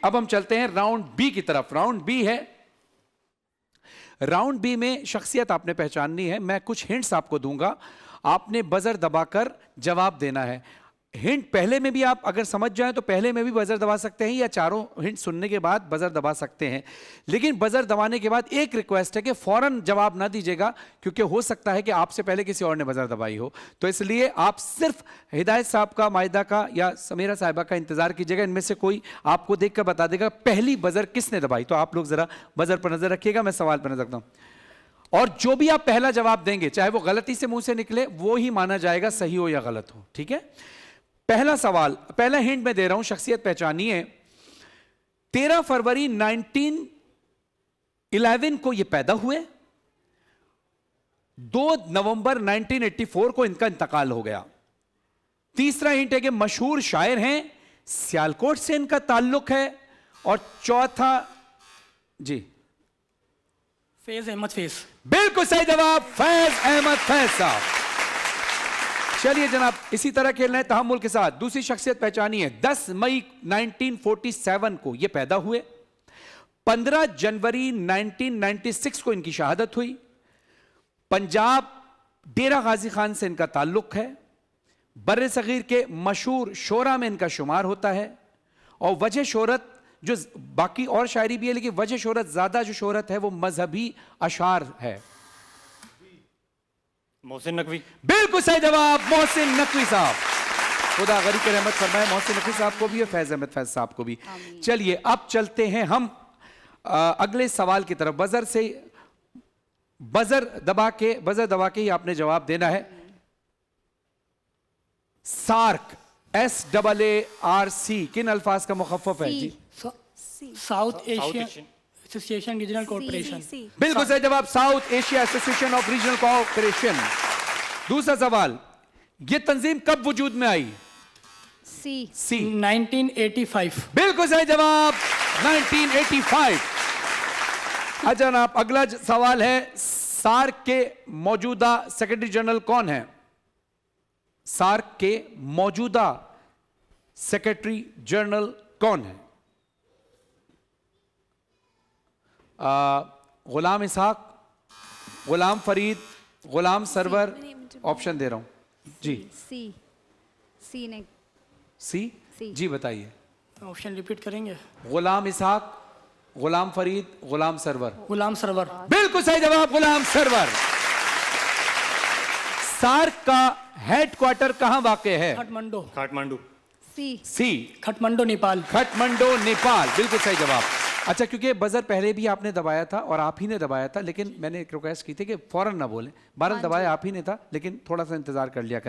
अब हम चलते हैं राउंड बी की तरफ। राउंड बी है, राउंड बी में शख्सियत आपने पहचाननी है। मैं कुछ हिंट्स आपको दूंगा, आपने बजर दबाकर जवाब देना है। हिंट पहले में भी आप अगर समझ जाएं तो पहले में भी बजर दबा सकते हैं, या चारों हिंट सुनने के बाद बजर दबा सकते हैं। लेकिन बजर दबाने के बाद एक रिक्वेस्ट है कि फौरन जवाब ना दीजिएगा, क्योंकि हो सकता है कि आपसे पहले किसी और ने बजर दबाई हो। तो इसलिए आप सिर्फ हिदायत साहब का, मायदा का या समीरा साहिबा का इंतजार कीजिएगा। इनमें से कोई आपको देखकर बता देगा पहली बजर किसने दबाई। तो आप लोग जरा बजर पर नजर रखिएगा, मैं सवाल पर नजर रखता हूं। और जो भी आप पहला जवाब देंगे, चाहे वो गलती से मुंह से निकले, वो ही माना जाएगा सही हो या गलत हो। ठीक है, पहला सवाल, पहला हिंट मैं दे रहा हूं, शख्सियत पहचानिए। 13 फरवरी 1911 को ये पैदा हुए, 2 नवंबर 1984 को इनका इंतकाल हो गया। तीसरा हिंट है कि मशहूर शायर हैं, सियालकोट से इनका ताल्लुक है। और चौथा, जी फैज अहमद फैज। बिल्कुल सही जवाब, फैज अहमद फैज साहब। चलिए जनाब, इसी तरह खेलना है तहम्मुल के साथ। दूसरी शख्सियत पहचानी है। 10 मई 1947 को ये पैदा हुए, 15 जनवरी 1996 को इनकी शहादत हुई। पंजाब डेरा गाजी खान से इनका ताल्लुक है। बर्रे सगीर के मशहूर शोरा में इनका शुमार होता है। और वजह शोहरत, जो बाकी और शायरी भी है लेकिन वजह शोहरत, ज्यादा जो शोहरत है वो मजहबी अशार है। मोहसिन नकवी। बिल्कुल सही जवाब, मोहसिन नकवी साहब। खुदा गरीब की रहमत फरमाए मोहसिन नकवी साहब को भी और फैज अहमद फैज साहब को भी। चलिए अब चलते हैं हम अगले सवाल की तरफ। बजर से, बजर दबा के ही आपने जवाब देना है। सार्क, SAARC किन अल्फाज का मुखफ़्फ़फ़ है जी? South Asia association regional corporation. बिल्कुल सही जवाब, South Asia association of regional corporation. दूसरा सवाल, यह तंजीम कब वजूद में आई? सी 1985। बिल्कुल सही जवाब, 1985। अच्छा जनाब, अगला सवाल है, सार्क के मौजूदा सेक्रेटरी जनरल कौन है? सार्क के मौजूदा सेक्रेटरी जनरल कौन है? गुलाम इसहाक, गुलाम फरीद, गुलाम सरवर। ऑप्शन दे रहा हूं जी। सी जी बताइए। ऑप्शन रिपीट करेंगे? गुलाम इसहाक, गुलाम फरीद, गुलाम सरवर। गुलाम सरवर। बिल्कुल सही जवाब, गुलाम सरवर। सार्क का हेडक्वार्टर कहां वाक़ है? काठमांडू। काठमांडू। सी काठमांडू नेपाल। काठमांडू नेपाल, बिल्कुल सही जवाब। अच्छा, क्योंकि बजर पहले भी आपने दबाया था और आप ही ने दबाया था, लेकिन मैंने एक रिक्वेस्ट की थी कि फौरन ना बोलें। 12 दबाया आप ही ने था, लेकिन थोड़ा सा इंतजार कर लिया करें।